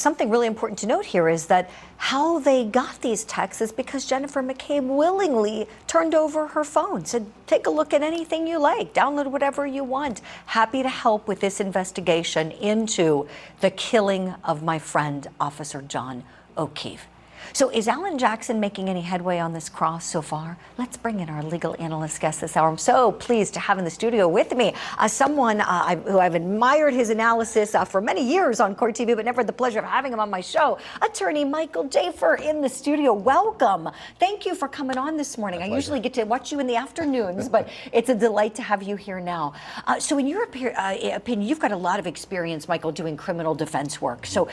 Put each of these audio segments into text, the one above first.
Something really important to note here is that how they got these texts is because Jennifer McCabe willingly turned over her phone, said, take a look at anything you like, download whatever you want. Happy to help with this investigation into the killing of my friend, Officer John O'Keefe. So is Alan Jackson making any headway on this cross so far? Let's bring in our legal analyst guest this hour. I'm so pleased to have in the studio with me someone who I've admired his analysis for many years on Court TV, but never had the pleasure of having him on my show. Attorney Michael Jaafar in the studio. Welcome. Thank you for coming on this morning. I usually get to watch you in the afternoons, but it's a delight to have you here now. So in your opinion, you've got a lot of experience, Michael, doing criminal defense work. So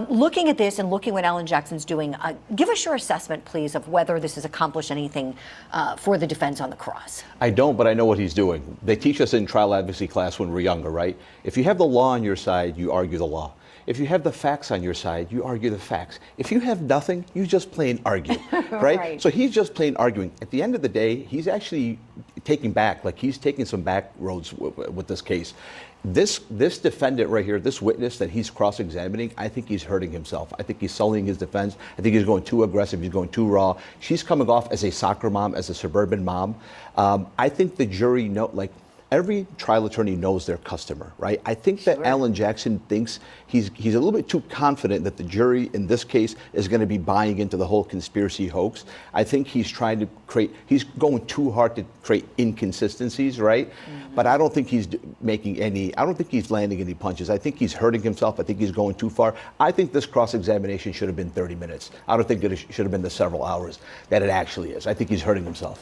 looking at this and looking what Alan Jackson's doing, give us your assessment, please, of whether this has accomplished anything for the defense on the cross. I don't, but I know what he's doing. They teach us in trial advocacy class when we're younger, right? If you have the law on your side, you argue the law. If you have the facts on your side, you argue the facts. If you have nothing, you just plain argue, right? So he's just plain arguing. At the end of the day, he's actually taking back, like he's taking some back roads with this case. This defendant right here, this witness that he's cross-examining, I think he's hurting himself. I think he's sullying his defense. I think he's going too aggressive. He's going too raw. She's coming off as a soccer mom, as a suburban mom. I think the jury every trial attorney knows their customer, right? I think that Alan Jackson thinks he's a little bit too confident that the jury in this case is going to be buying into the whole conspiracy hoax. I think he's trying to he's going too hard to create inconsistencies, right? But I don't think he's I don't think he's landing any punches. I think he's hurting himself. I think he's going too far. I think this cross-examination should have been 30 minutes. I don't think it should have been the several hours that it actually is. I think he's hurting himself.